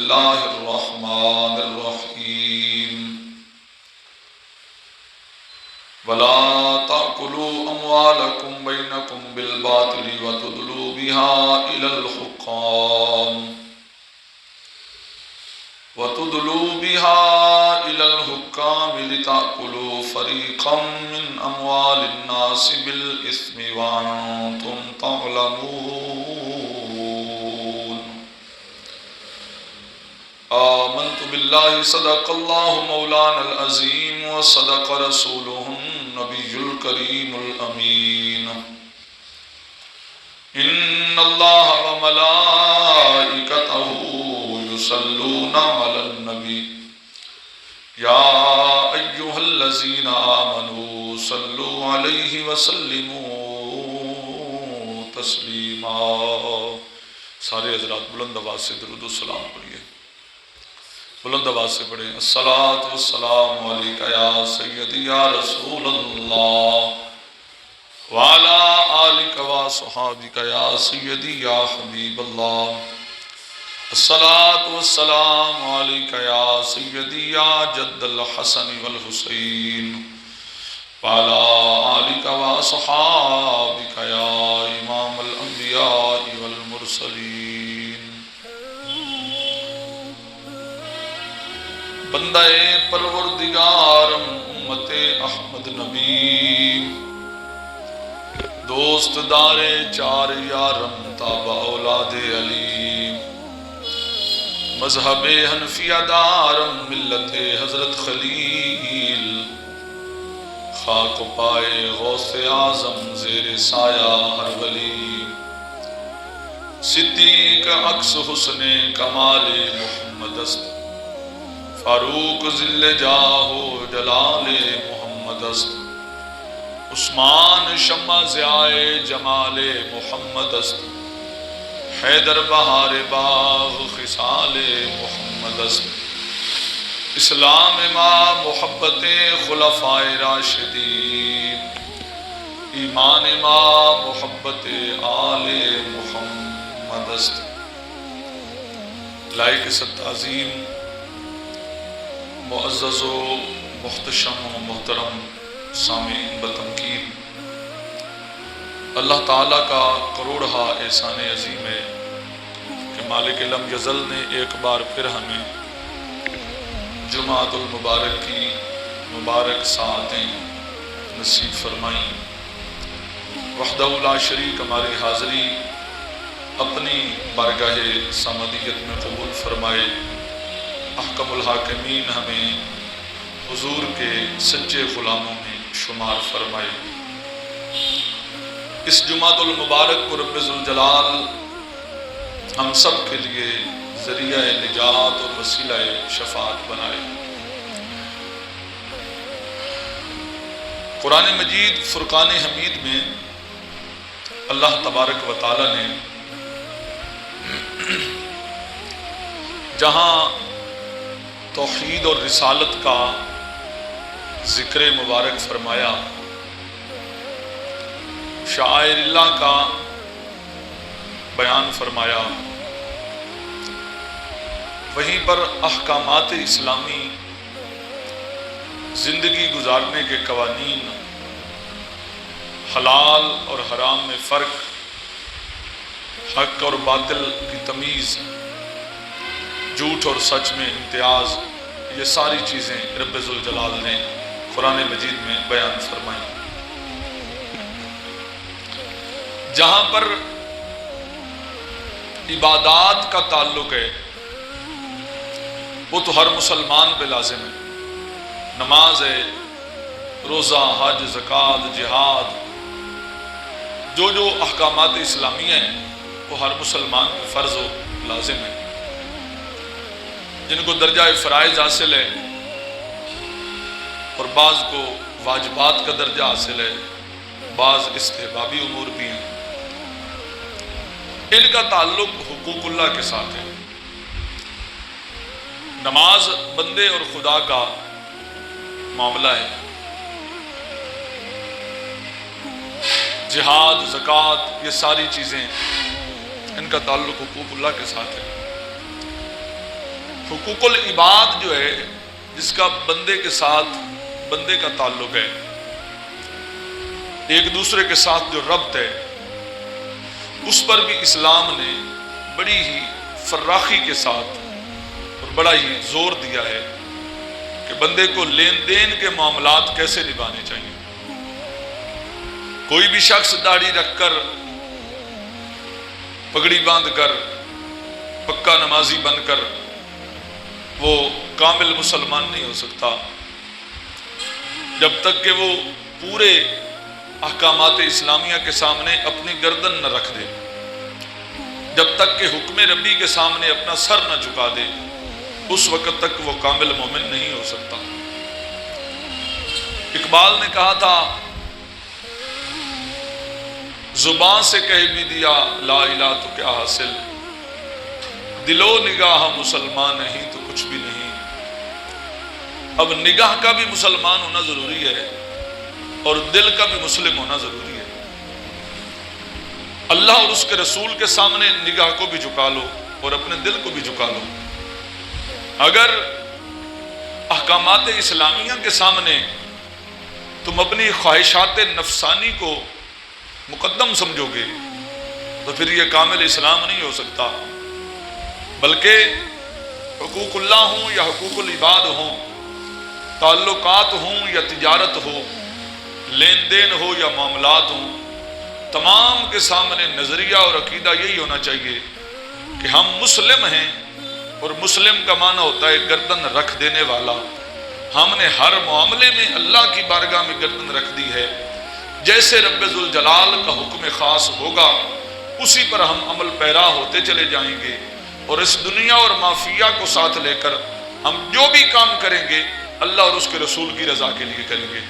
الله الرحمن الرحيم ولا تأكلوا أموالكم بينكم بالباطل وتدلوا بها إلى الحكام لتأكلوا فريقا من أموال الناس بالإثم وأنتم تعلمون آمنت بالله صدق الله مولانا العظيم وصدق رسوله النبي الكريم الأمين إن الله وملائكته يصلون على النبي يا أيها الذين آمنوا صلوا عليه وسلموا تسلیما۔ سارے حضرات بلند آواز سے درود و سلام پڑھیے، بلند آواز سے پڑھیں۔ الصلاۃ والسلام علیک یا سیدی یا رسول اللہ وعلی آلک وصحابک یا سیدی یا حبیب اللہ۔ الصلاۃ والسلام علیک یا سیدی یا جد الحسن والحسین وعلی آلک وصحابک یا امام الانبیاء والمرسلین۔ بندہ پروردگارم امت احمد نبی، دوست دار چار یارم تابع اولاد علی، مذہب حنفیہ دارم ملت حضرت خلیل، خاک پائے غوث اعظم زیر سایہ ہر ولی، صدیق عکس حسن کمال محمد است، فاروق ذل جاہ و جلال محمد است، عثمان شمع ضیاء جمال محمد است، حیدر بہار باغ خصال محمد است، اسلام ما محبت خلفائے راشدین، ایمان ما محبت آل محمد است۔ لائق ست عظیم معزز و محتشم و محترم سامعین بتمکین، اللہ تعالیٰ کا کروڑہا احسان عظیم ہے کہ مالک لم یزل نے ایک بار پھر ہمیں جمعۃ المبارک کی مبارک ساعتیں نصیب فرمائیں۔ وحدہ لا شریک ہماری حاضری اپنی بارگاہ صمدیت میں قبول فرمائے، احکم الحاکمین ہمیں حضور کے سچے غلاموں میں شمار فرمائے۔ اس جمعۃ المبارک کو رب ذوالجلال ہم سب کے لیے ذریعہ نجات اور وسیلہ شفاعت بنائے۔ قرآن مجید فرقان حمید میں اللہ تبارک و تعالی نے جہاں توحید اور رسالت کا ذکر مبارک فرمایا، شعائر اللہ کا بیان فرمایا، وہیں پر احکامات اسلامی زندگی گزارنے کے قوانین، حلال اور حرام میں فرق، حق اور باطل کی تمیز، جھوٹ اور سچ میں امتیاز، یہ ساری چیزیں رب ذوالجلال نے قرآن مجید میں بیان فرمائیں۔ جہاں پر عبادات کا تعلق ہے وہ تو ہر مسلمان پہ لازم ہے، نماز ہے، روزہ، حج، زکوٰۃ، جہاد، جو احکامات اسلامیہ ہیں وہ ہر مسلمان پہ فرض و لازم ہے۔ جن کو درجہ فرائض حاصل ہے اور بعض کو واجبات کا درجہ حاصل ہے، بعض استحبابی امور بھی ہیں، ان کا تعلق حقوق اللہ کے ساتھ ہے۔ نماز بندے اور خدا کا معاملہ ہے، جہاد، زکوٰۃ، یہ ساری چیزیں ان کا تعلق حقوق اللہ کے ساتھ ہے۔ حقوق العباد جو ہے، جس کا بندے کے ساتھ بندے کا تعلق ہے، ایک دوسرے کے ساتھ جو ربط ہے، اس پر بھی اسلام نے بڑی ہی فراخی کے ساتھ اور بڑا ہی زور دیا ہے کہ بندے کو لین دین کے معاملات کیسے نبھانے چاہیے۔ کوئی بھی شخص داڑھی رکھ کر، پگڑی باندھ کر، پکا نمازی بن کر وہ کامل مسلمان نہیں ہو سکتا جب تک کہ وہ پورے احکامات اسلامیہ کے سامنے اپنی گردن نہ رکھ دے، جب تک کہ حکم ربی کے سامنے اپنا سر نہ جھکا دے، اس وقت تک وہ کامل مومن نہیں ہو سکتا۔ اقبال نے کہا تھا، زبان سے کہہ بھی دیا لا الہ تو کیا حاصل، دل و نگاہ مسلمان نہیں تو کچھ بھی نہیں۔ اب نگاہ کا بھی مسلمان ہونا ضروری ہے اور دل کا بھی مسلم ہونا ضروری ہے۔ اللہ اور اس کے رسول کے سامنے نگاہ کو بھی جھکا لو اور اپنے دل کو بھی جھکا لو۔ اگر احکامات اسلامیہ کے سامنے تم اپنی خواہشات نفسانی کو مقدم سمجھو گے تو پھر یہ کامل اسلام نہیں ہو سکتا، بلکہ حقوق اللہ ہوں یا حقوق العباد ہوں، تعلقات ہوں یا تجارت ہو، لین دین ہو یا معاملات ہوں، تمام کے سامنے نظریہ اور عقیدہ یہی ہونا چاہیے کہ ہم مسلم ہیں، اور مسلم کا معنی ہوتا ہے گردن رکھ دینے والا۔ ہم نے ہر معاملے میں اللہ کی بارگاہ میں گردن رکھ دی ہے، جیسے رب ذوالجلال کا حکم خاص ہوگا اسی پر ہم عمل پیرا ہوتے چلے جائیں گے، اور اس دنیا اور مافیہ کو ساتھ لے کر ہم جو بھی کام کریں گے اللہ اور اس کے رسول کی رضا کے لیے کریں گے۔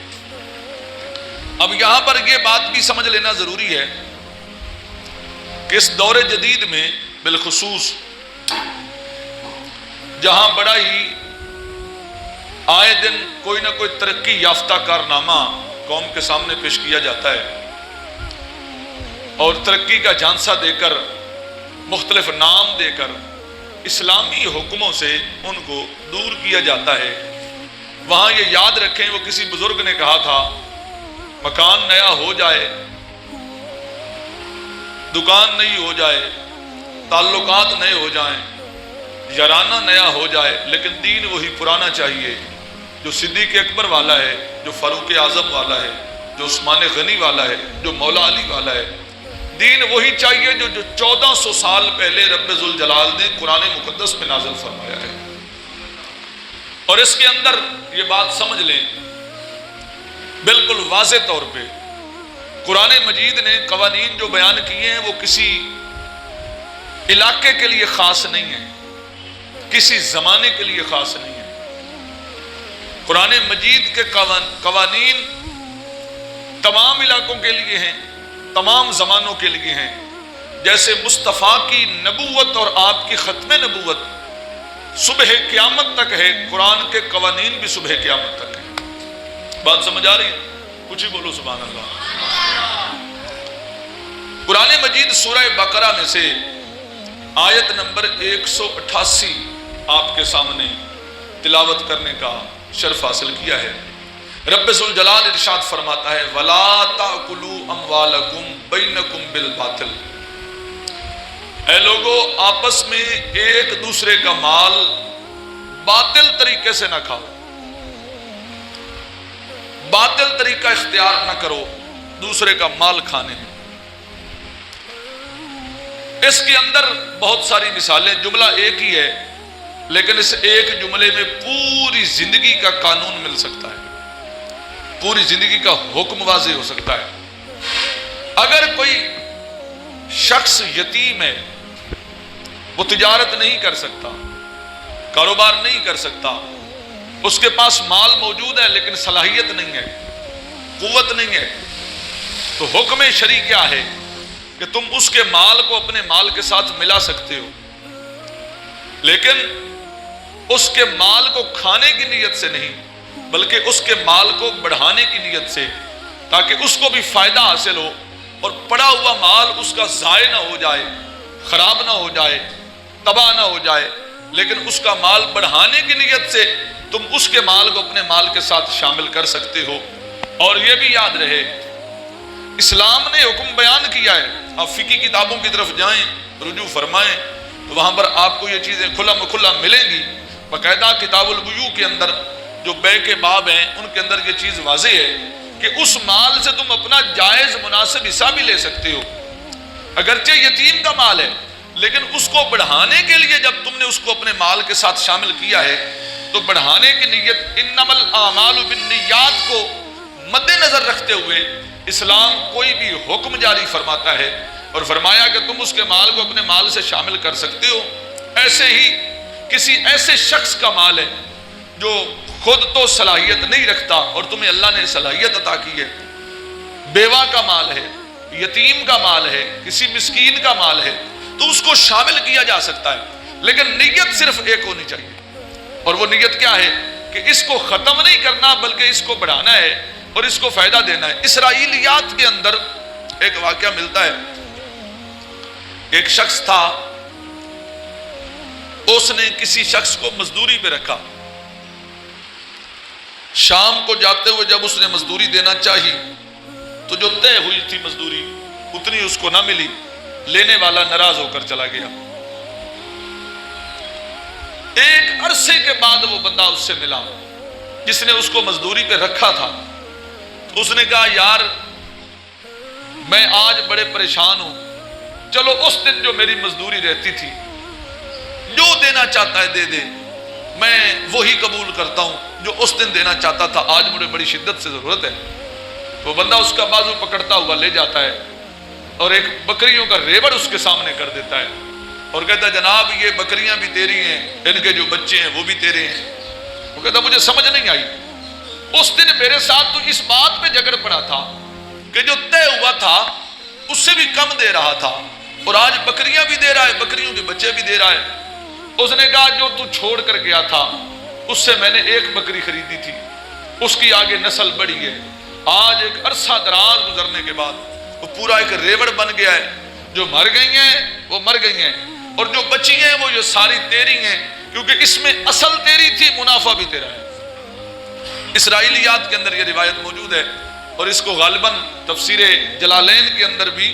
اب یہاں پر یہ بات بھی سمجھ لینا ضروری ہے کہ اس دور جدید میں بالخصوص جہاں بڑا ہی آئے دن کوئی نہ کوئی ترقی یافتہ کارنامہ قوم کے سامنے پیش کیا جاتا ہے اور ترقی کا جھانسا دے کر، مختلف نام دے کر اسلامی حکموں سے ان کو دور کیا جاتا ہے، وہاں یہ یاد رکھیں وہ کسی بزرگ نے کہا تھا، مکان نیا ہو جائے، دکان نئی ہو جائے، تعلقات نئے ہو جائیں، یارانہ نیا ہو جائے، لیکن دین وہی پرانا چاہیے جو صدیق اکبر والا ہے، جو فاروق اعظم والا ہے، جو عثمان غنی والا ہے، جو مولا علی والا ہے۔ دین وہی چاہیے جو 1400 سال پہلے رب ذوالجلال نے قرآن مقدس میں نازل فرمایا ہے۔ اور اس کے اندر یہ بات سمجھ لیں بالکل واضح طور پہ، قرآن مجید نے قوانین جو بیان کیے ہیں وہ کسی علاقے کے لیے خاص نہیں ہے، کسی زمانے کے لیے خاص نہیں ہے۔ قرآن مجید کے قوانین تمام علاقوں کے لیے ہیں، تمام زمانوں کے لیے ہیں۔ جیسے مصطفیٰ کی نبوت اور آپ کی ختم نبوت صبح قیامت تک ہے، قرآن کے قوانین بھی صبح قیامت تک ہے۔ بات سمجھ آ رہی ہے؟ کچھ ہی بولو سبحان اللہ۔ قرآن مجید سورہ بقرہ میں سے آیت نمبر 188 آپ کے سامنے تلاوت کرنے کا شرف حاصل کیا ہے۔ رب ذوالجلال ارشاد فرماتا ہے وَلَا تَأْكُلُوا أَمْوَالَكُمْ بَيْنَكُمْ بِالْبَاطِلِ، اے لوگو آپس میں ایک دوسرے کا مال باطل طریقے سے نہ کھاؤ، باطل طریقہ اختیار نہ کرو دوسرے کا مال کھانے میں۔ اس کے اندر بہت ساری مثالیں، جملہ ایک ہی ہے لیکن اس ایک جملے میں پوری زندگی کا قانون مل سکتا ہے، پوری زندگی کا حکم واضح ہو سکتا ہے۔ اگر کوئی شخص یتیم ہے، وہ تجارت نہیں کر سکتا، کاروبار نہیں کر سکتا، اس کے پاس مال موجود ہے لیکن صلاحیت نہیں ہے، قوت نہیں ہے، تو حکم شرعی کیا ہے کہ تم اس کے مال کو اپنے مال کے ساتھ ملا سکتے ہو، لیکن اس کے مال کو کھانے کی نیت سے نہیں بلکہ اس کے مال کو بڑھانے کی نیت سے، تاکہ اس کو بھی فائدہ حاصل ہو اور پڑا ہوا مال اس کا ضائع نہ ہو جائے، خراب نہ ہو جائے، تباہ نہ ہو جائے۔ لیکن اس کا مال بڑھانے کی نیت سے تم اس کے مال کو اپنے مال کے ساتھ شامل کر سکتے ہو۔ اور یہ بھی یاد رہے، اسلام نے حکم بیان کیا ہے، آپ فقہ کتابوں کی طرف جائیں، رجوع فرمائیں تو وہاں پر آپ کو یہ چیزیں کھلا ملیں گی۔ باقاعدہ کتاب البیوع کے اندر جو بے کے باب ہیں ان کے اندر یہ چیز واضح ہے کہ اس مال سے تم اپنا جائز مناسب حصہ بھی لے سکتے ہو، اگرچہ یتیم کا مال ہے، لیکن اس کو بڑھانے کے لیے جب تم نے اس کو اپنے مال کے ساتھ شامل کیا ہے تو بڑھانے کی نیت، انما الاعمال بالنیات کو مد نظر رکھتے ہوئے اسلام کوئی بھی حکم جاری فرماتا ہے اور فرمایا کہ تم اس کے مال کو اپنے مال سے شامل کر سکتے ہو۔ ایسے ہی کسی ایسے شخص کا مال ہے جو خود تو صلاحیت نہیں رکھتا اور تمہیں اللہ نے صلاحیت عطا کی ہے، بیوہ کا مال ہے، یتیم کا مال ہے، کسی مسکین کا مال ہے، تو اس کو شامل کیا جا سکتا ہے، لیکن نیت صرف ایک ہونی چاہیے، اور وہ نیت کیا ہے کہ اس کو ختم نہیں کرنا بلکہ اس کو بڑھانا ہے اور اس کو فائدہ دینا ہے۔ اسرائیلیات کے اندر ایک واقعہ ملتا ہے، ایک شخص تھا، اس نے کسی شخص کو مزدوری پہ رکھا، شام کو جاتے ہوئے جب اس نے مزدوری دینا چاہی تو جو طے ہوئی تھی مزدوری اتنی اس کو نہ ملی، لینے والا ناراض ہو کر چلا گیا۔ ایک عرصے کے بعد وہ بندہ اس سے ملا جس نے اس کو مزدوری پہ رکھا تھا، اس نے کہا یار میں آج بڑے پریشان ہوں، چلو اس دن جو میری مزدوری رہتی تھی جو دینا چاہتا ہے دے دے، میں وہی قبول کرتا ہوں جو اس دن دینا چاہتا تھا، آج مجھے بڑی شدت سے ضرورت ہے۔ وہ بندہ اس کا بازو پکڑتا ہوا لے جاتا ہے اور ایک بکریوں کا ریوڑ اس کے سامنے کر دیتا ہے اور کہتا ہے جناب یہ بکریاں بھی تیری ہیں، ان کے جو بچے ہیں وہ بھی تیرے ہیں۔ وہ کہتا مجھے سمجھ نہیں آئی، اس دن میرے ساتھ تو اس بات پہ جھگڑ پڑا تھا کہ جو طے ہوا تھا اس سے بھی کم دے رہا تھا اور آج بکریاں بھی دے رہا ہے، بکریوں کے بچے بھی دے رہا ہے۔ اس نے کہا جو تو چھوڑ کر گیا تھا اس سے میں نے ایک بکری خریدی تھی، اس کی آگے نسل بڑھی ہے، آج ایک عرصہ دراز گزرنے کے بعد وہ پورا ایک ریوڑ بن گیا ہے، جو مر گئی ہیں وہ مر گئی ہیں اور جو بچی ہیں وہ یہ ساری تیری ہیں، کیونکہ اس میں اصل تیری تھی، منافع بھی تیرا ہے۔ اسرائیلیات کے اندر یہ روایت موجود ہے اور اس کو غالباً تفسیر جلالین کے اندر بھی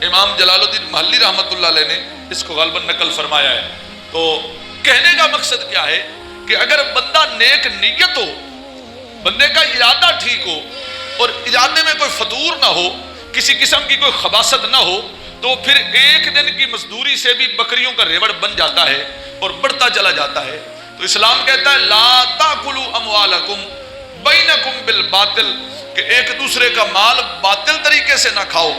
امام جلال الدین محلی رحمۃ اللہ علیہ نے اس کو غالباً نقل فرمایا ہے۔ تو کہنے کا مقصد کیا ہے کہ اگر بندہ نیک نیت ہو، بندے کا ارادہ ٹھیک ہو اور ارادے میں کوئی فطور نہ ہو، کسی قسم کی کوئی خباثت نہ ہو، تو پھر ایک دن کی مزدوری سے بھی بکریوں کا ریوڑ بن جاتا ہے اور بڑھتا چلا جاتا ہے۔ تو اسلام کہتا ہے لا تاکلوا اموالکم بینکم بالباطل، کہ ایک دوسرے کا مال باطل طریقے سے نہ کھاؤ،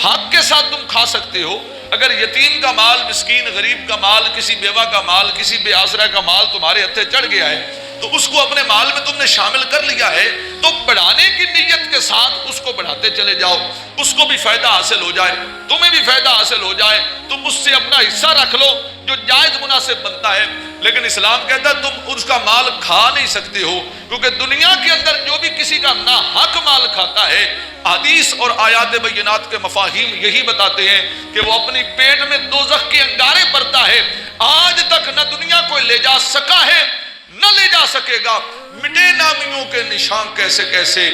حق کے ساتھ تم کھا سکتے ہو۔ اگر یتیم کا مال، مسکین غریب کا مال، کسی بیوہ کا مال، کسی بے آسرا کا مال تمہارے ہتھے چڑھ گیا ہے تو اس کو اپنے مال میں تم نے شامل کر لیا ہے، تو بڑھانے کی نیت کے ساتھ اس کو بڑھاتے چلے جاؤ، اس کو بھی فائدہ حاصل ہو جائے، تمہیں بھی فائدہ حاصل ہو جائے، تم اس سے اپنا حصہ رکھ لو جو جائز مناسب بنتا ہے۔ لیکن اسلام کہتا ہے تم اس کا مال کھا نہیں سکتے ہو، کیونکہ دنیا کے اندر جو بھی کسی کا ناحق مال کھاتا ہے، حدیث اور آیات بینات کے مفاہیم یہی بتاتے ہیں کہ وہ اپنی پیٹ میں دوزخ کے انگارے بھرتا ہے، آج تک نہ دنیا کوئی لے جا سکا ہے نہ لے جا سکے گا۔ مٹے نامیوں کے نشان کیسے کیسے،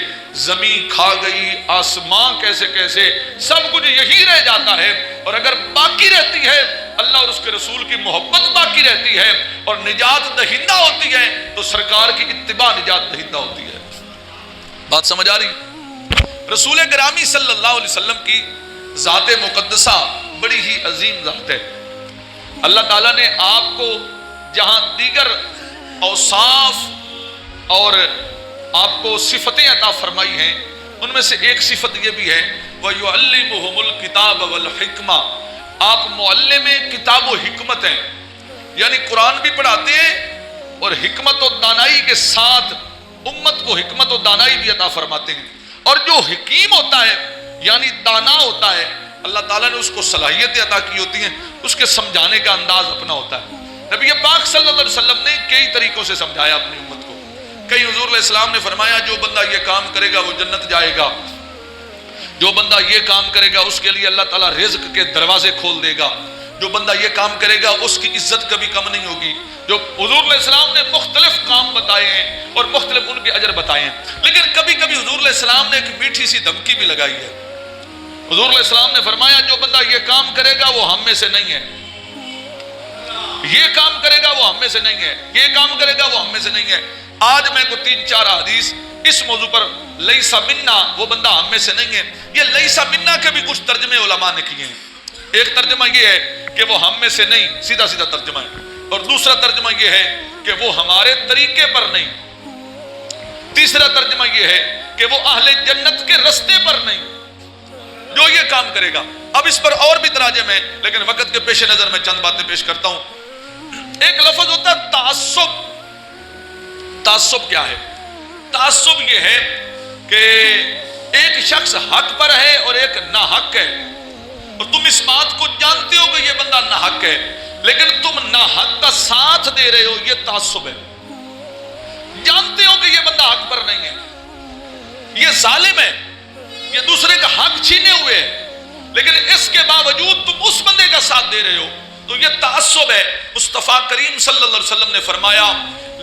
زمین کھا گئی، آسمان کیسے کیسے، سب کچھ یہی رہ جاتا ہے، اور اگر باقی رہتی ہے اللہ اور اس کے رسول کی محبت باقی رہتی ہے اور نجات دہندہ ہوتی ہے تو سرکار کی اتباع نجات دہندہ ہوتی ہے۔ بات سمجھ آ رہی؟ رسول گرامی صلی اللہ علیہ وسلم کی ذات مقدسہ بڑی ہی عظیم ذات ہے۔ اللہ تعالیٰ نے آپ کو جہاں دیگر اوصاف اور آپ کو صفتیں عطا فرمائی ہیں، ان میں سے ایک صفت یہ بھی ہے وَيُعَلِّمُهُمُ الْكِتَابَ وَالْحِكْمَةَ، آپ معلم کتاب و حکمت ہیں، یعنی قرآن بھی پڑھاتے ہیں اور حکمت و دانائی کے ساتھ امت کو حکمت و دانائی بھی عطا فرماتے ہیں۔ اور جو حکیم ہوتا ہے یعنی دانا ہوتا ہے، اللہ تعالیٰ نے اس کو صلاحیتیں عطا کی ہوتی ہیں، اس کے سمجھانے کا انداز اپنا ہوتا ہے۔ نبی پاک صلی اللہ علیہ وسلم نے کئی طریقوں سے سمجھایا اپنی امت کو۔ کئی حضور علیہ السلام نے فرمایا جو بندہ یہ کام کرے گا وہ جنت جائے گا، جو بندہ یہ کام کرے گا اس کے لیے اللہ تعالیٰ رزق کے دروازے کھول دے گا، جو بندہ یہ کام کرے گا اس کی عزت کبھی کم نہیں ہوگی. جو حضور علیہ السلام نے مختلف کام بتائے ہیں اور مختلف ان کے اجر بتائے ہیں، لیکن کبھی کبھی حضور علیہ السلام نے ایک میٹھی سی دھمکی بھی لگائی ہے. حضور علیہ السلام نے فرمایا جو بندہ یہ کام کرے گا وہ ہم میں سے نہیں ہے، یہ کام کرے گا وہ ہم میں سے نہیں ہے، یہ کام کرے گا وہ ہم میں سے نہیں ہے. آج میں کو 3-4 حدیث اس موضوع پر لیسا منا، وہ بندہ ہم میں سے نہیں ہے، یہ لیسا منا کے بھی کچھ ترجمے علماء نے کیے ہیں. ایک ترجمہ یہ ہے کہ وہ ہم میں سے نہیں، سیدھا سیدھا ترجمہ ہے، اور دوسرا ترجمہ یہ ہے کہ وہ ہمارے طریقے پر نہیں، تیسرا ترجمہ یہ ہے کہ وہ اہل جنت کے رستے پر نہیں جو یہ کام کرے گا. اب اس پر اور بھی تراجم ہیں، لیکن وقت کے پیش نظر میں چند باتیں پیش کرتا ہوں. ایک لفظ ہوتا ہے تعصب. تعصب کیا ہے؟ تعصب یہ ہے کہ ایک شخص حق پر ہے اور ایک ناحق ہے، اور تم اس بات کو جانتے ہو کہ یہ بندہ ناحق ہے، لیکن تم ناحق کا ساتھ دے رہے ہو، یہ تعصب ہے. جانتے ہو کہ یہ بندہ حق پر نہیں ہے، یہ ظالم ہے، یہ دوسرے کا حق چھینے ہوئے ہے، لیکن اس کے باوجود تم اس بندے کا ساتھ دے رہے ہو، تو یہ تعصب ہے. مصطفیٰ کریم صلی اللہ علیہ وسلم نے فرمایا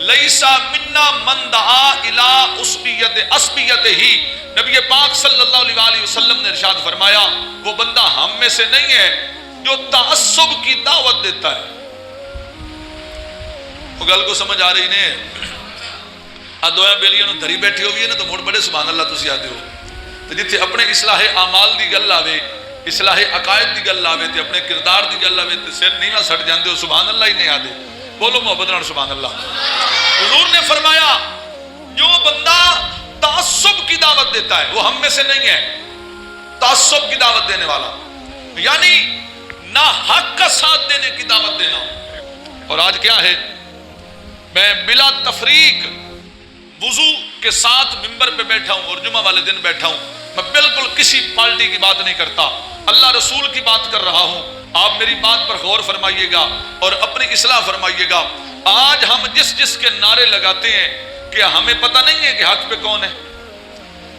لیسا منا من دعا الی عصبیت ہی. نبی پاک صلی اللہ علیہ وسلم نے ارشاد فرمایا وہ بندہ ہم میں سے نہیں ہے جو تعصب کی دعوت دیتا ہے. وہ گل کو سمجھ آ رہی نہیں؟ دویا بیلیاں نو دھری بیٹھی ہوئی ہے نا تو موڑ بڑے سبحان اللہ تسی آتے ہو. تو جتھے اپنے اصلاح اعمال دی گل آوے، اصلاح عقائد دی گل آوے، تے اپنے کردار دی گل آوے تے سر نیواں سٹ جاندے ہو، سبحان اللہ ہی نہیں آدے. بولو محبت نال سبحان اللہ. حضور نے فرمایا جو بندہ تعصب کی دعوت دیتا ہے وہ ہم میں سے نہیں ہے. تعصب کی دعوت دینے والا یعنی نا حق کا ساتھ دینے کی دعوت دینا. اور آج کیا ہے، میں بلا تفریق وضو کے ساتھ ممبر پہ بیٹھا ہوں اور جمعہ والے دن بیٹھا ہوں، میں بالکل کسی پارٹی کی بات نہیں کرتا، اللہ رسول کی بات کر رہا ہوں. آپ میری بات پر غور فرمائیے گا اور اپنی اصلاح فرمائیے گا. آج ہم جس کے نعرے لگاتے ہیں کہ ہمیں پتہ نہیں ہے کہ حق پہ کون ہے،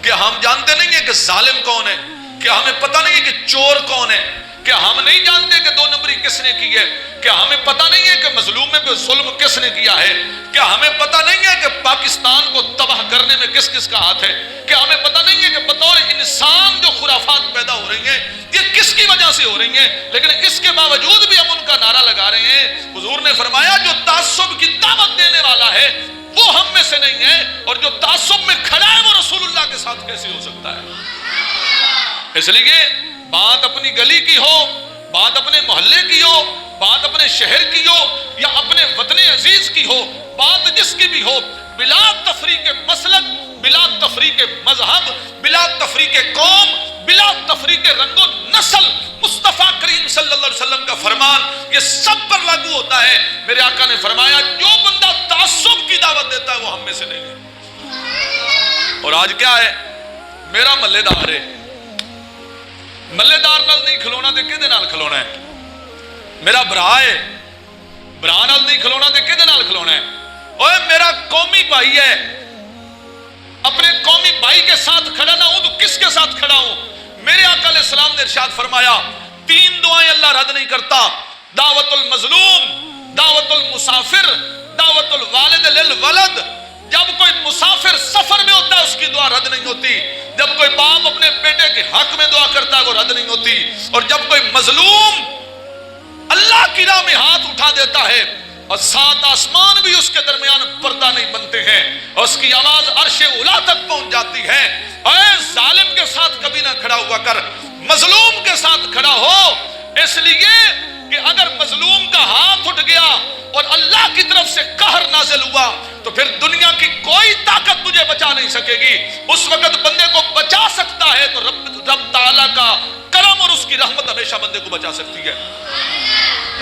کہ ہم جانتے نہیں ہیں کہ ظالم کون ہے، کہ ہمیں پتہ نہیں ہے کہ چور کون ہے، کہ ہم نہیں جانتے کہ 2 نمبری کس نے کی ہے، کہ ہمیں پتہ نہیں ہے کہ مظلوم پہ ظلم کس نے کیا ہے، کہ ہمیں پتہ نہیں ہے کہ پاکستان کو تباہ کرنے میں کس کس کا ہاتھ ہے، کہ ہمیں پتہ نہیں ہے کہ بطور انسان جو خرافات پیدا ہو رہی ہیں یہ کس کی وجہ سے ہو رہی ہیں، لیکن اس کے باوجود بھی ہم ان کا نعرہ لگا رہے ہیں. حضور نے فرمایا جو تعصب کی دعوت دینے والا ہے وہ ہم میں سے نہیں ہے، اور جو تعصب میں کھڑا ہے وہ رسول اللہ کے ساتھ کیسے ہو سکتا ہے. اس لیے بات اپنی گلی کی ہو، بات اپنے محلے کی ہو، بات اپنے شہر کی ہو یا اپنے وطن عزیز کی ہو، بات جس کی بھی ہو، بلا تفریق مسلک، بلا تفریق مذہب، بلا تفریق قوم، بلا تفریق رنگ و نسل، مصطفیٰ کریم صلی اللہ علیہ وسلم کا فرمان یہ سب پر لاگو ہوتا ہے. میرے آقا نے فرمایا جو بندہ تعصب کی دعوت دیتا ہے وہ ہم میں سے نہیں ہے. اور آج کیا ہے، میرا محلے دار ہے، محلے دار نال نہیں کھلونا تے کدے نال کھلونا ہے، میرا برا ہے، برا نال نہیں کھلونا تے کدے نال کھلونا ہے. اوے میرا قومی بھائی ہے، اپنے قومی بھائی کے ساتھ کھڑا نہ ہوں تو کس کے ساتھ کھڑا ہوں؟ میرے آقا علیہ السلام نے ارشاد فرمایا 3 دعائیں اللہ رد نہیں کرتا، دعوت المظلوم، دعوت المسافر، دعوت الوالد للولد. جب کوئی مسافر سفر میں ہوتا ہے اس کی دعا رد نہیں ہوتی، جب کوئی باپ اپنے بیٹے کے حق میں دعا کرتا ہے وہ رد نہیں ہوتی، اور جب کوئی مظلوم اللہ کی راہ میں ہاتھ اٹھا دیتا ہے اور 7 آسمان بھی اس کے درمیان پردہ نہیں بنتے ہیں اور اس کی آواز عرش اولا تک پہنچ جاتی ہے. اے ظالم کے ساتھ کبھی نہ کھڑا ہوا کر، مظلوم کے ساتھ کھڑا ہو، اس لیے کہ اگر مظلوم کا ہاتھ اٹھ گیا اور اللہ کی طرف سے قہر نازل ہوا تو پھر دنیا کی کوئی طاقت تجھے بچا نہیں سکے گی. اس وقت بندے کو بچا سکتا ہے تو رب تعالیٰ کا کرم اور اس کی رحمت ہمیشہ بندے کو بچا سکتی ہے.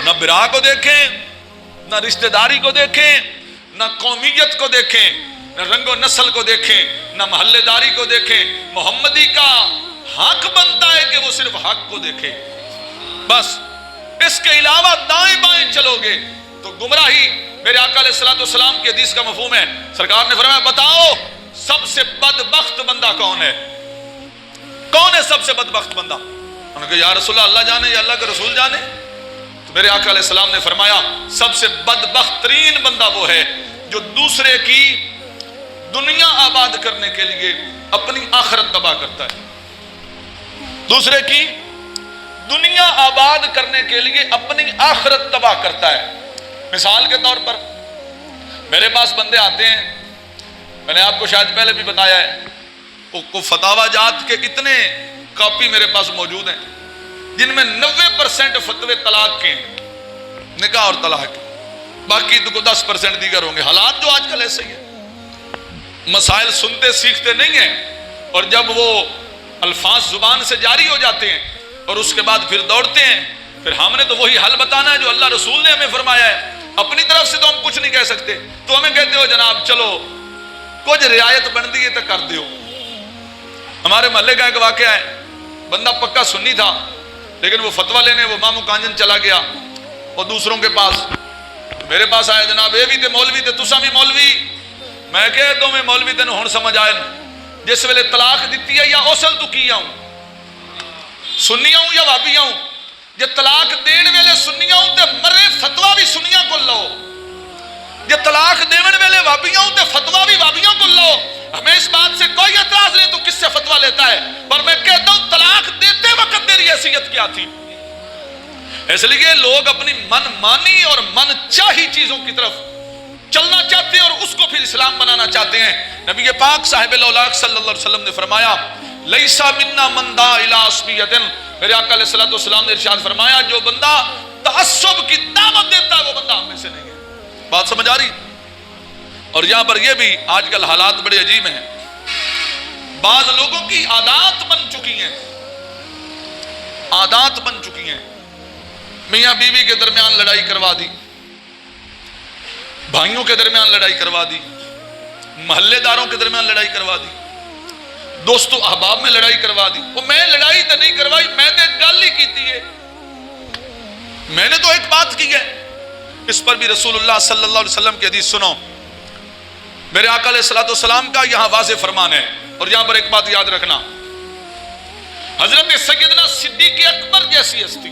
نہ برا کو دیکھیں، نہ رشتہ داری کو دیکھیں، نہ قومیت کو دیکھیں، نہ رنگ و نسل کو دیکھیں، نہ محلے داری کو دیکھیں. محمدی کا حق بنتا ہے کہ وہ صرف حق کو دیکھے، بس اس کے علاوہ دائیں بائیں چلو گے تو گمراہی. میرے آقا علیہ الصلوۃ والسلام کی حدیث کا مفہوم ہے، سرکار نے فرمایا بتاؤ سب سے بدبخت بندہ کون ہے؟ کون ہے سب سے بدبخت بندہ؟ انہوں نے کہا یا رسول اللہ جانے یا اللہ کے رسول جانے. تو میرے آقا علیہ السلام نے فرمایا سب سے بدبخت ترین بندہ وہ ہے جو دوسرے کی دنیا آباد کرنے کے لیے اپنی آخرت تباہ کرتا ہے. دوسرے کی دنیا آباد کرنے کے لیے اپنی آخرت تباہ کرتا ہے. مثال کے طور پر میرے پاس بندے آتے ہیں، میں نے آپ کو شاید پہلے بھی بتایا ہے، وہ فتاوا جات کے اتنے کاپی میرے پاس موجود ہیں جن میں 90% فتوے طلاق کے ہیں، نکاح اور طلاق کے، باقی تو 10% دیگر ہوں گے. حالات جو آج کل ایسے ہی ہیں، مسائل سنتے سیکھتے نہیں ہیں، اور جب وہ الفاظ زبان سے جاری ہو جاتے ہیں اور اس کے بعد پھر دوڑتے ہیں، پھر ہم نے تو وہی حل بتانا ہے جو اللہ رسول نے ہمیں فرمایا ہے. اپنی طرف سے تو ہم کچھ نہیں کہہ سکتے، تو ہمیں کہتے ہو جناب چلو کچھ رعایت بن دی ہے تو کر دیو. ہمارے محلے کا ایک واقعہ ہے، بندہ پکا سنی تھا لیکن وہ فتویٰ لینے وہ مامو کانجن چلا گیا اور دوسروں کے پاس. میرے پاس آیا جناب یہ بھی تے مولوی تے تسا بھی مولوی. میں کہہ دو میں مولوی تینوں ہن سمجھ آئے جس ویلے طلاق دیتی ہے یا اوصل تو کیا ہوں، سنیا ہوں یا وابیا ہوں. جے طلاق دین ویلے سنیا ہوں تے مرے فتویٰ بھی سنیا کو لو، جے طلاق دیون ویلے وابیا ہوں تے فتویٰ بھی وابیوں کو لو. ہمیں اس بات سے کوئی اعتراض نہیں تو کس سے فتویٰ لیتا ہے، پر میں کہتا ہوں طلاق دیتے وقت تیری حیثیت کیا تھی. اس لیے لوگ اپنی من مانی اور من چاہی چیزوں کی طرف چلنا چاہتے ہیں اور اس کو پھر اسلام بنانا چاہتے ہیں. نبی پاک صاحب الاولاق صلی اللہ علیہ وسلم نے فرمایا لیسا منا من دعا الی عصبیۃ. میرے آقا علیہ الصلوۃ والسلام نے ارشاد فرمایا جو بندہ تعصب کی دعوت دیتا ہے وہ بندہ ہم میں سے نہیں ہے. بات سمجھ آ رہی؟ اور یہاں پر یہ بھی آج کل حالات بڑے عجیب ہیں، بعض لوگوں کی عادات بن چکی ہیں، عادات بن چکی ہیں. میاں بیوی کے درمیان لڑائی کروا دی، بھائیوں کے درمیان لڑائی کروا دی، محلے داروں کے درمیان لڑائی کروا دی، دوستو احباب میں لڑائی کروا دی. وہ میں لڑائی تو نہیں کروائی، میں نے گل ہی کیتی ہے، میں نے تو ایک بات کی ہے. اس پر بھی رسول اللہ صلی اللہ علیہ وسلم کی حدیث سنو. میرے آقا علیہ الصلوۃ والسلام کا یہاں واضح فرمان ہے. اور یہاں پر ایک بات یاد رکھنا، حضرت سیدنا صدیق اکبر جیسی ہستی،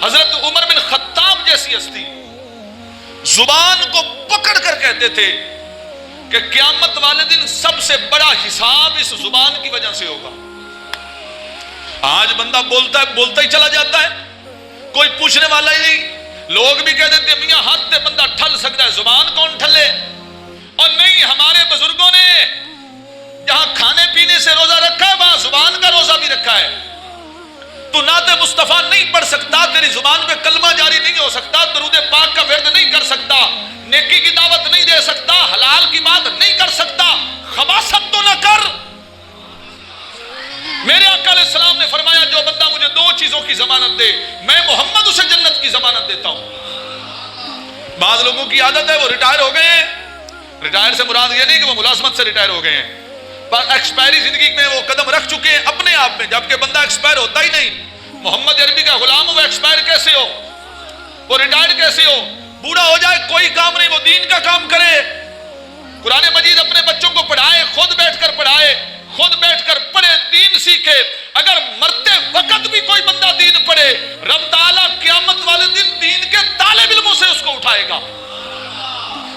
حضرت عمر بن خطاب جیسی ہستی زبان کو پکڑ کر کہتے تھے کہ قیامت والے دن سب سے بڑا حساب اس زبان کی وجہ سے ہوگا. آج بندہ بولتا ہے بولتا ہی چلا جاتا ہے، کوئی پوچھنے والا ہی نہیں. لوگ بھی کہہ دیتے ہیں میاں ہاتھ سے بندہ ٹھل سکتا ہے، زبان کون ٹھلے؟ اور نہیں، ہمارے بزرگوں نے جہاں کھانے پینے سے روزہ رکھا ہے وہاں زبان کا روزہ بھی رکھا ہے. تو نعت مصطفیٰ نہیں پڑھ سکتا، تیری زبان پہ کلمہ جاری نہیں ہو سکتا، درود پاک کا ورد نہیں کر سکتا، نیکی کی دعوت نہیں دے سکتا، حلال کی بات نہیں کر سکتا، خباثت تو نہ کر. میرے آقا علیہ السلام نے فرمایا جو بندہ مجھے دو چیزوں کی ضمانت دے میں محمد اسے جنت کی ضمانت دیتا ہوں. بعض لوگوں کی عادت ہے وہ ریٹائر ہو گئے ہیں، ریٹائر سے مراد یہ نہیں کہ وہ ملازمت سے ریٹائر ہو گئے ہیں، پر ایکسپائری زندگی میں وہ قدم رکھ چکے ہیں اپنے آپ میں، جبکہ بندہ ایکسپائر ہوتا ہی نہیں. محمد عربی کا غلام وہ ایکسپائر کیسے ہو، وہ ریٹائر کیسے ہو؟ بوڑھا ہو جائے کوئی کام نہیں، وہ دین کا کام کرے، قرآن مجید اپنے بچوں کو پڑھائے، خود بیٹھ کر پڑھائے، خود بیٹھ کر پڑھے، دین سیکھے. اگر مرتے وقت بھی کوئی بندہ دین پڑھے رب تعالیٰ قیامت والے دن دین کے طالب علموں سے اس کو اٹھائے گا.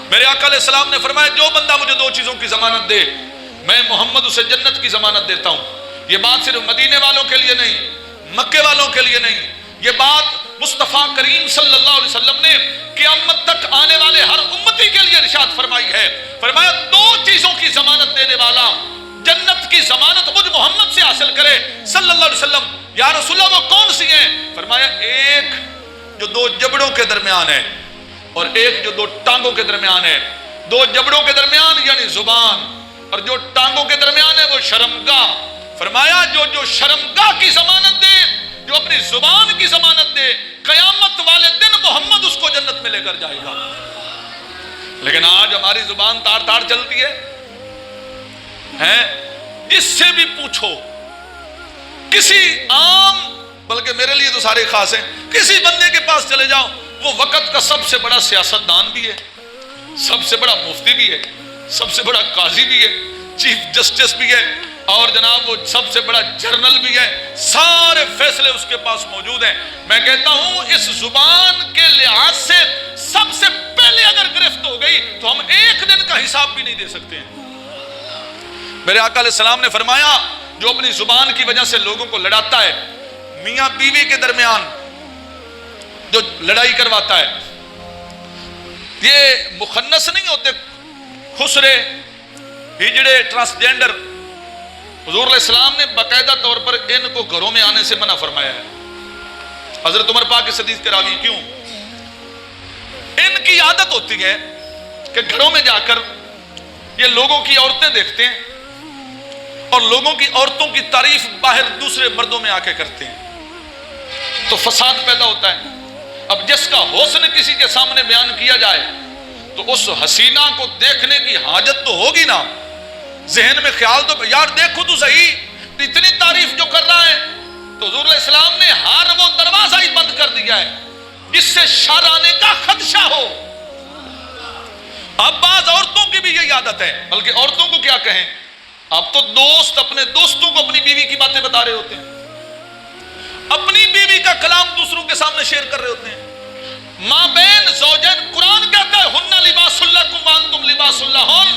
میرے آقا علیہ السلام نے فرمایا جو بندہ مجھے دو چیزوں کی ضمانت دے میں محمد اسے جنت کی ضمانت دیتا ہوں. یہ بات صرف مدینے والوں کے لیے نہیں، مکے والوں کے لیے نہیں، یہ بات مصطفیٰ کریم صلی اللہ علیہ وسلم نے قیامت تک آنے والے ہر امتی کے لیے ارشاد فرمائی ہے. فرمایا دو چیزوں کی ضمانت دینے والا جنت کی ضمانت مجھ محمد سے حاصل کرے صلی اللہ علیہ وسلم. یا رسول اللہ وہ کون سی ہیں؟ فرمایا ایک جو دو جبڑوں کے درمیان ہے اور ایک جو دو ٹانگوں کے درمیان ہے. دو جبڑوں کے درمیان یعنی زبان، اور جو ٹانگوں کے درمیان ہے وہ شرمگاہ. فرمایا جو شرمگاہ کی ضمانت دے، جو اپنی زبان کی ضمانت دے، قیامت والے دن محمد اس کو جنت میں لے کر جائے گا. لیکن آج ہماری زبان تار تار چلتی ہے، جس سے بھی پوچھو، کسی عام، بلکہ میرے لیے تو سارے خاص ہیں، کسی بندے کے پاس چلے جاؤ وہ وقت کا سب سے بڑا سیاست دان بھی ہے، سب سے بڑا مفتی بھی ہے، سب سے بڑا قاضی بھی ہے، چیف جسٹس بھی ہے، اور جناب وہ سب سے بڑا جرنل بھی ہے، سارے فیصلے اس کے پاس موجود ہیں۔ میں کہتا ہوں اس زبان کے لحاظ سے سب سے پہلے اگر گرفت ہو گئی تو ہم ایک دن کا حساب بھی نہیں دے سکتے ہیں۔ میرے آقا علیہ السلام نے فرمایا جو اپنی زبان کی وجہ سے لوگوں کو لڑاتا ہے، میاں بیوی کے درمیان جو لڑائی کرواتا ہے، یہ مخنث نہیں ہوتے، خسرے، ہجڑے، ٹرانسجینڈر، حضور علیہ السلام نے باقاعدہ طور پر ان کو گھروں میں آنے سے منع فرمایا ہے۔ حضرت عمر پاک اس حدیث کے راوی کیوں؟ ان کی عادت ہوتی ہے کہ گھروں میں جا کر یہ لوگوں کی عورتیں دیکھتے ہیں اور لوگوں کی عورتوں کی تعریف باہر دوسرے مردوں میں آ کے کرتے ہیں، تو فساد پیدا ہوتا ہے۔ اب جس کا حسن کسی کے سامنے بیان کیا جائے تو اس حسینہ کو دیکھنے کی حاجت تو ہوگی نا، ذہن میں خیال تو یار دیکھو تو صحیح، اتنی تعریف جو کر رہا ہے، تو حضور علیہ السلام نے ہر وہ دروازہ ہی بند کر دیا ہے جس سے شر آنے کا خدشہ ہو۔ اب بعض عورتوں کی بھی یہی عادت ہے، بلکہ عورتوں کو کیا کہیں، اب تو دوست اپنے دوستوں کو اپنی بیوی کی باتیں بتا رہے ہوتے ہیں، اپنی بیوی کا کلام دوسروں کے سامنے شیئر کر رہے ہوتے ہیں۔ ماں بین زوجین، قرآن کہتا ہے ہن لباس لکم وانتم لباس لہن،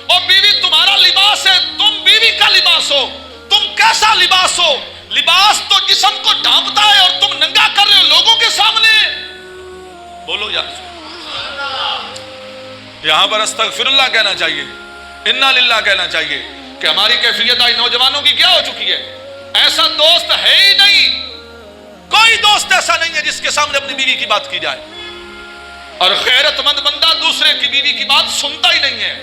اور بیوی تمہارا لباس ہے، تم بیوی کا لباس ہو۔ تم کیسا لباس ہو؟ لباس تو جسم کو ڈھانپتا ہے اور تم ننگا کر رہے ہو لوگوں کے سامنے۔ بولو یار، یہاں پر استغفر اللہ کہنا چاہیے، انا للہ کہنا چاہیے کہ ہماری کیفیت آج نوجوانوں کی کیا ہو چکی ہے۔ ایسا دوست ہے ہی نہیں، کوئی دوست ایسا نہیں ہے جس کے سامنے اپنی بیوی کی بات کی جائے، اور غیرت مند بندہ دوسرے کی بیوی کی بات سنتا ہی نہیں ہے۔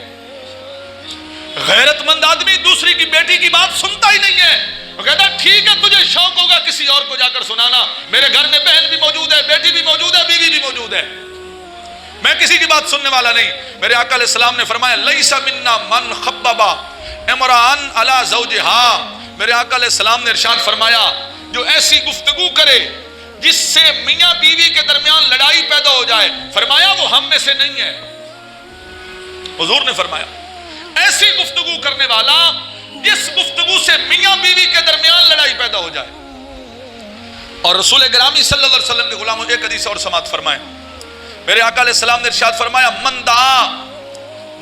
غیرت مند آدمی دوسری کی بیٹی کی بات سنتا ہی نہیں ہے، وہ کہتا ہے ٹھیک ہے تجھے شوق ہوگا کسی اور کو جا کر سنانا، میرے گھر میں بہن بھی موجود ہے، بیٹی بھی موجود ہے، بیوی بھی موجود ہے، میں کسی کی بات سننے والا نہیں۔ میرے آقا علیہ السلام نے فرمایا لیس منا من خبب امرأن علی زوجہا، میرے آقا علیہ السلام نے ارشاد فرمایا جو ایسی گفتگو کرے جس سے میاں بیوی کے درمیان لڑائی پیدا ہو جائے، فرمایا وہ ہم میں سے نہیں ہے۔ حضور نے فرمایا ایسی گفتگو کرنے والا جس گفتگو سے میاں بیوی کے درمیان لڑائی پیدا ہو جائے۔ اور رسول گرامی صلی اللہ علیہ وسلم نے غلاموں ایک حدیث اور سماعت فرمائے، میرے آقا علیہ السلام نے ارشاد فرمایا من دعا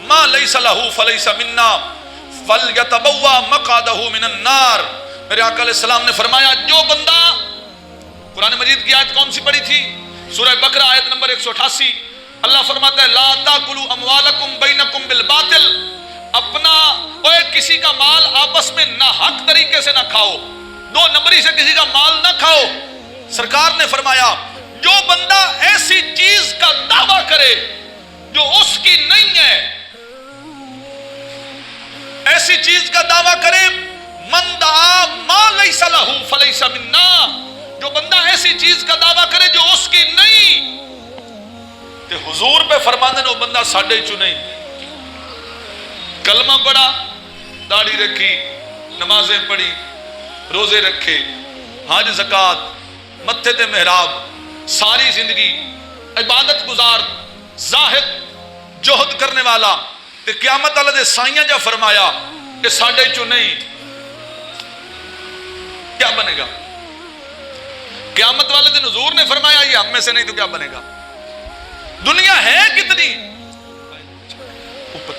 ما لیس لہ فلیس منا فلیتبوا مقعدہ من النار۔ میرے آقا علیہ السلام نے فرمایا جو بندہ، قرآن مجید کی آیت کون سی پڑھی تھی؟ سورہ بقرہ آیت نمبر 188، اللہ فرماتا ہے لا تاکلوا اموالکم بینکم بالباطل، اپنا کسی کا مال آپس میں ناحق طریقے سے نہ کھاؤ، دو نمبری سے کسی کا مال نہ کھاؤ۔ سرکار نے فرمایا جو بندہ ایسی چیز کا دعویٰ کرے جو اس کی نہیں ہے، ایسی چیز کا دعویٰ کرے، من دعا ما لیس لہ فلیس منا، جو بندہ ایسی چیز کا دعویٰ کرے جو اس کی نہیں، تے حضور پہ فرماندے وہ بندہ ساڈے چو نہیں۔ کلمہ پڑھا، داڑھی رکھی، نمازیں پڑھی، روزے رکھے، حج زکات، متھے تے محراب، ساری زندگی عبادت گزار، زاہد، جہد کرنے والا، تے قیامت اللہ دے سائیاں جا فرمایا کہ ساڈے چو نہیں، کیا بنے گا؟ قیامت والے دن حضور نے فرمایا یہ ہم میں سے نہیں تو کیا بنے گا؟ دنیا ہے کتنی؟ اوپر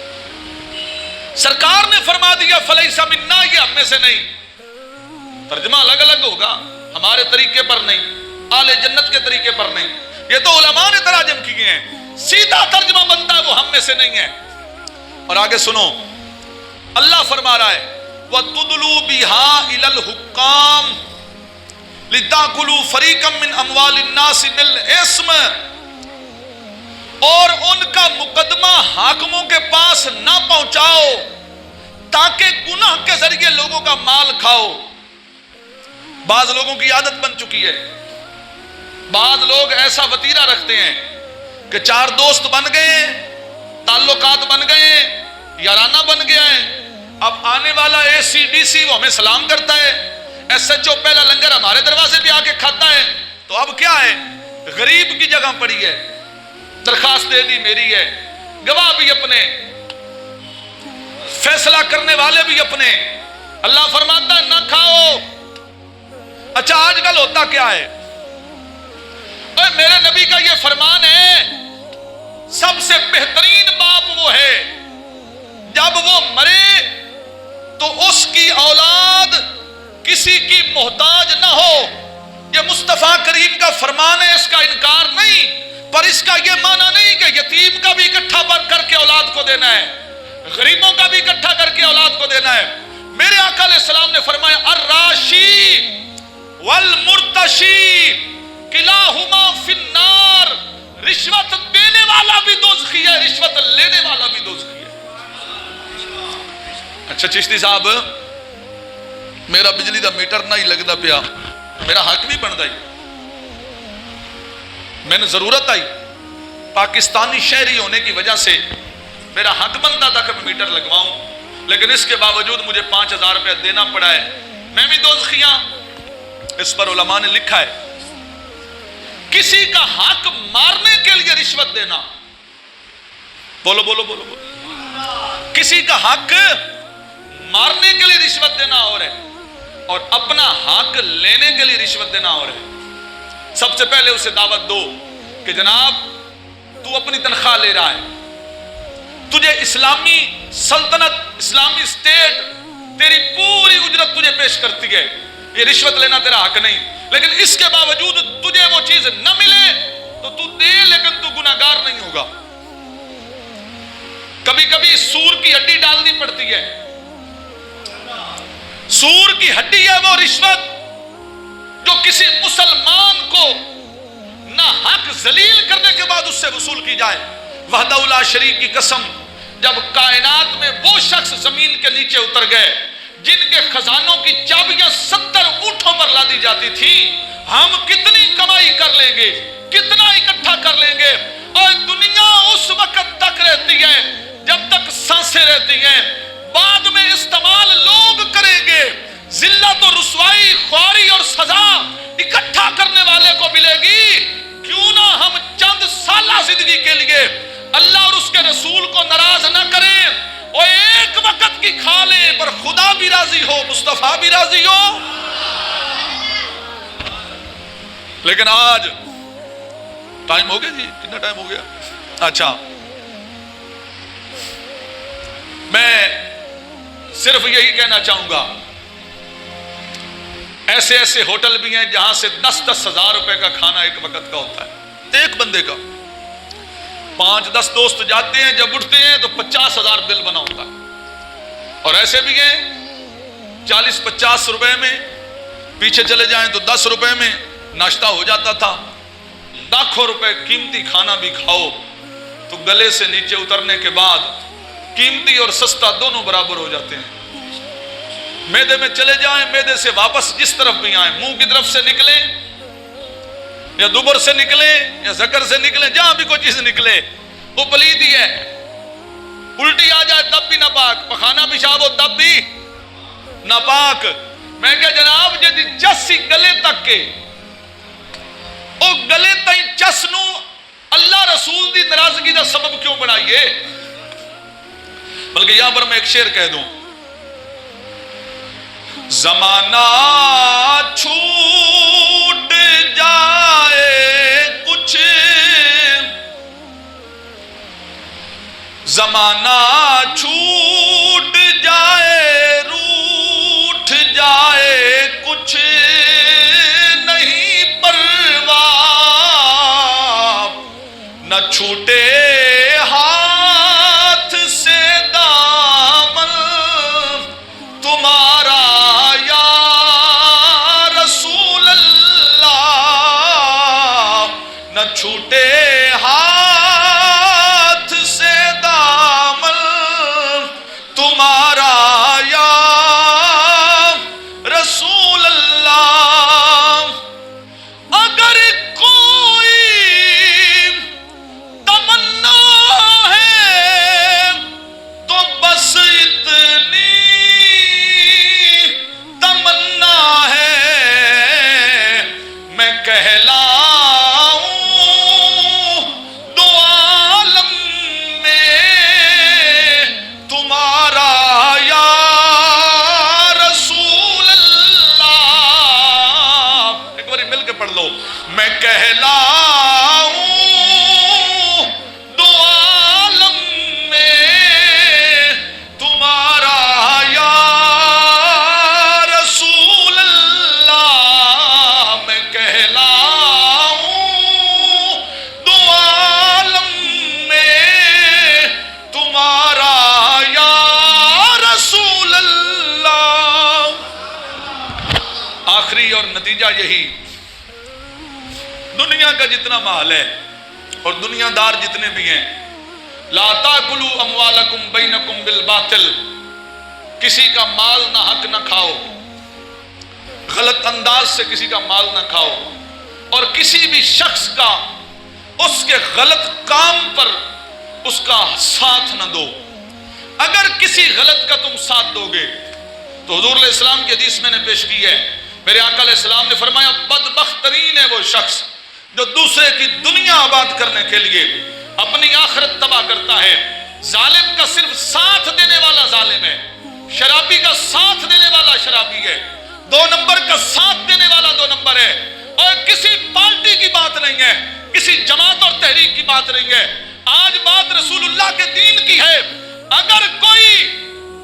سرکار نے فرما دیا فلیس منا، یہ ہم میں سے نہیں۔ ترجمہ الگ الگ ہوگا، ہمارے طریقے پر نہیں، آل جنت کے طریقے پر نہیں، یہ تو علماء نے تراجم کیے ہیں، سیدھا ترجمہ بنتا ہے وہ ہم میں سے نہیں ہے۔ اور آگے سنو، اللہ فرما رہا ہے وَتُدْلُوا بِهَا إِلَى الْحُكَّامِ لِتَأْكُلُوا فَرِيقًا مِّنْ أَمْوَالِ النَّاسِ بِالْإِثْمِ، اور ان کا مقدمہ حاکموں کے پاس نہ پہنچاؤ تاکہ گناہ کے ذریعے لوگوں کا مال کھاؤ۔ بعض لوگوں کی عادت بن چکی ہے، بعض لوگ ایسا وتیرہ رکھتے ہیں کہ چار دوست بن گئے ہیں، تعلقات بن گئے ہیں، یارانہ بن گیا ہے، اب آنے والا اے سی ڈی سی وہ ہمیں سلام کرتا ہے، ایس ایچ او پہلا لنگر ہمارے دروازے پہ آ کے کھاتا ہے، تو اب کیا ہے؟ غریب کی جگہ پڑی ہے، درخواست دے دی میری ہے، گواہ بھی اپنے، فیصلہ کرنے والے بھی اپنے، اللہ فرماتا ہے نہ کھاؤ. اچھا آج کل ہوتا کیا ہے؟ اے میرے نبی کا یہ فرمان ہے سب سے بہترین باپ وہ ہے جب وہ مرے تو اس کی اولاد کسی کی محتاج نہ ہو. یہ مصطفیٰ کریم کا فرمان ہے، اس کا انکار نہیں، پر اس کا یہ معنی نہیں کہ یتیم کا بھی اکٹھا کر کے اولاد کو دینا ہے، غریبوں کا بھی اکٹھا کر کے اولاد کو دینا ہے. میرے آقا علیہ السلام نے فرمایا الراشی والمرتشی کلاہما فی النار. رشوت دینے والا بھی دوزخی ہے، رشوت لینے والا بھی دوزخی ہے. اچھا چشتی صاحب میرا بجلی دا میٹر نہ ہی لگتا پیا، میرا حق بھی بنتا ہی، میں نے ضرورت آئی پاکستانی شہری ہونے کی وجہ سے میرا حق بنتا تھا کہ میں میٹر لگواؤں، لیکن اس کے باوجود مجھے 5000 روپے دینا پڑا ہے. میں بھی دوزخیاں. اس پر علماء نے لکھا ہے کسی کا حق مارنے کے لیے رشوت دینا، بولو بولو بولو بولو، کسی کا حق مارنے کے لیے رشوت دینا اور ہے، اور اپنا حق لینے کے لیے رشوت دینا اور ہے. سب سے پہلے اسے دعوت دو کہ جناب تو اپنی تنخواہ لے رہا ہے، تجھے اسلامی سلطنت اسلامی اسٹیٹ تیری پوری اجرت تجھے پیش کرتی ہے، یہ رشوت لینا تیرا حق نہیں، لیکن اس کے باوجود تجھے وہ چیز نہ ملے تو تو دے، لیکن تو گناہگار نہیں ہوگا. کبھی کبھی سور کی ہڈی ڈالنی پڑتی ہے، سور کی ہڈی ہے وہ رشوت جو کسی مسلمان کو نہ حق ذلیل کرنے کے بعد اس سے وصول کی جائے. وحدہ لا شریک کی قسم، جب کائنات میں وہ شخص زمین کے نیچے اتر گئے جن کے خزانوں کی چابیاں 70 اونٹوں پر لادی جاتی تھی، ہم کتنی کمائی کر لیں گے، کتنا اکٹھا کر لیں گے، اور دنیا اس وقت تک رہتی ہے جب تک سانسیں رہتی ہیں، بعد میں استعمال لوگ کریں گے. ذلت و رسوائی، خواری اور سزا اکٹھا کرنے والے کو ملے گی. کیوں نہ ہم چند سالہ زندگی کے لیے اللہ اور اس کے رسول کو ناراض نہ کریں، اور ایک وقت کی کھا لیں پر خدا بھی راضی ہو، مصطفیٰ بھی راضی ہو. لیکن آج ٹائم ہو گیا جی، کتنا ٹائم ہو گیا؟ اچھا میں صرف یہی کہنا چاہوں گا، ایسے ایسے ہوٹل بھی ہیں جہاں سے 10-10 ہزار روپے کا کھانا ایک وقت کا ہوتا ہے، ایک بندے کا. 5-10 دوست جاتے ہیں، جب اٹھتے ہیں تو 50,000 بل بنا ہوتا ہے. اور ایسے بھی ہیں 40-50 روپے میں، پیچھے چلے جائیں تو 10 روپے میں ناشتہ ہو جاتا تھا. لاکھوں روپے قیمتی کھانا بھی کھاؤ تو گلے سے نیچے اترنے کے بعد قیمتی اور سستا دونوں برابر ہو جاتے ہیں. میدے میں چلے جائیں، میدے سے واپس جس طرف بھی آئیں، منہ کی طرف سے نکلیں یا دبر سے نکلیں یا ذکر سے نکلیں، جہاں بھی کوئی چیز نکلے وہ پلید ہی ہے. الٹی آ جائے تب بھی ناپاک، پخانا پیشاب ہو تب بھی ناپاک. میں کہ جناب جی چس گلے تک کے او گلے تائیں چس نو اللہ رسول دی ناراضگی دا سبب کیوں بنائیے؟ بلکہ یہاں پر میں ایک شعر کہہ دوں، زمانہ چھوٹ جائے کچھ، زمانہ چھوٹ جائے روٹھ جائے کچھ نہیں پرواہ، نہ چھوٹے ہاتھ سے دامن تمہارا یا رسول اللہ، نہ چھوٹے ہاتھ سے دامن تمہارا یا رسول اللہ. اگر کوئی تمنا کہلاؤں دو عالم میں تمہارا یا رسول اللہ، میں کہلاؤں دو عالم میں تمہارا یا رسول اللہ۔ آخری اور نتیجہ یہی، دنیا کا جتنا مال ہے اور دنیا دار جتنے بھی ہیں، لا تاکلوا اموالکم بینکم بالباطل، کسی کا مال نہ حق نہ کھاؤ، غلط انداز سے کسی کا مال نہ کھاؤ، اور کسی بھی شخص کا اس کے غلط کام پر اس کا ساتھ نہ دو۔ اگر کسی غلط کا تم ساتھ دو گے تو حضور علیہ السلام کی حدیث میں نے پیش کی ہے، میرے آقا علیہ السلام نے فرمایا بدبخت ترین ہے وہ شخص جو دوسرے کی دنیا آباد کرنے کے لیے اپنی آخرت تباہ کرتا ہے۔ ظالم کا صرف ساتھ دینے والا ظالم ہے، شرابی کا ساتھ دینے والا شرابی ہے، دو نمبر کا ساتھ دینے والا دو نمبر ہے، اور کسی پارٹی کی بات نہیں ہے، کسی جماعت اور تحریک کی بات نہیں ہے، آج بات رسول اللہ کے دین کی ہے۔ اگر کوئی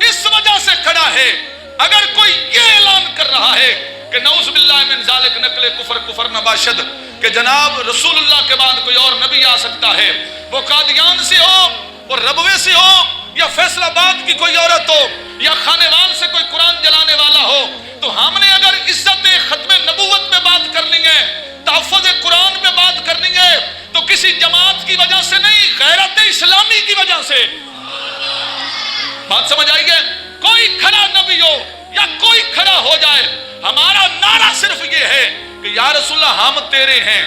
اس وجہ سے کھڑا ہے، اگر کوئی یہ اعلان کر رہا ہے کہ نعوذ باللہ من ذالک نقل کفر کفر نباشد، کہ جناب رسول اللہ کے بعد کوئی اور نبی آ سکتا ہے، وہ قادیان سے ہو، وہ ربوے سے ہو، یا فیصل آباد کی کوئی عورت ہو، یا خانیوال سے کوئی قرآن جلانے والا ہو، تو ہم نے اگر عزت ختم نبوت پہ بات کرنی ہے، تحفظ قرآن پہ بات کرنی ہے، تو کسی جماعت کی وجہ سے نہیں، غیرت اسلامی کی وجہ سے۔ بات سمجھ آئی ہے؟ کوئی کھڑا نبی ہو یا کوئی کھڑا ہو جائے، ہمارا نعرہ صرف یہ ہے کہ یا رسول اللہ ہم تیرے ہیں،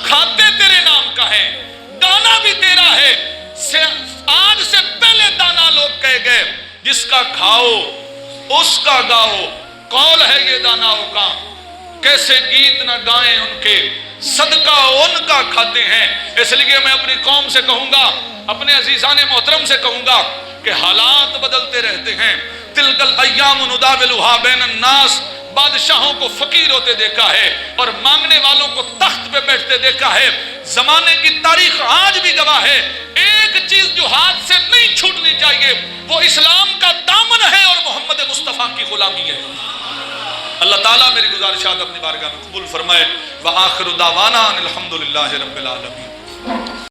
کھاتے تیرے نام کا ہے، دانا بھی تیرا ہے۔ آج سے پہلے دانا لوگ کہے گئے جس کا کھاؤ اس کا گاؤ، قول ہے یہ داناؤں کا، کیسے گیت نہ گائیں ان کے، صدقہ ان کا کھاتے ہیں۔ اس لیے میں اپنی قوم سے کہوں گا، اپنے عزیزان محترم سے کہوں گا کہ حالات بدلتے رہتے ہیں، تلک الایام نداولها بین الناس، بادشاہوں کو فقیر ہوتے دیکھا ہے اور مانگنے والوں کو تخت پہ بیٹھتے دیکھا ہے۔ زمانے کی تاریخ آج بھی گواہ ہے، ایک چیز جو ہاتھ سے نہیں چھوٹنی چاہیے وہ اسلام کا دامن ہے اور محمد مصطفیٰ کی غلامی ہے۔ اللہ تعالیٰ میری گزارشات اپنی بارگاہ میں قبول فرمائے۔ وآخر دعوانا الحمدللہ رب العالمین۔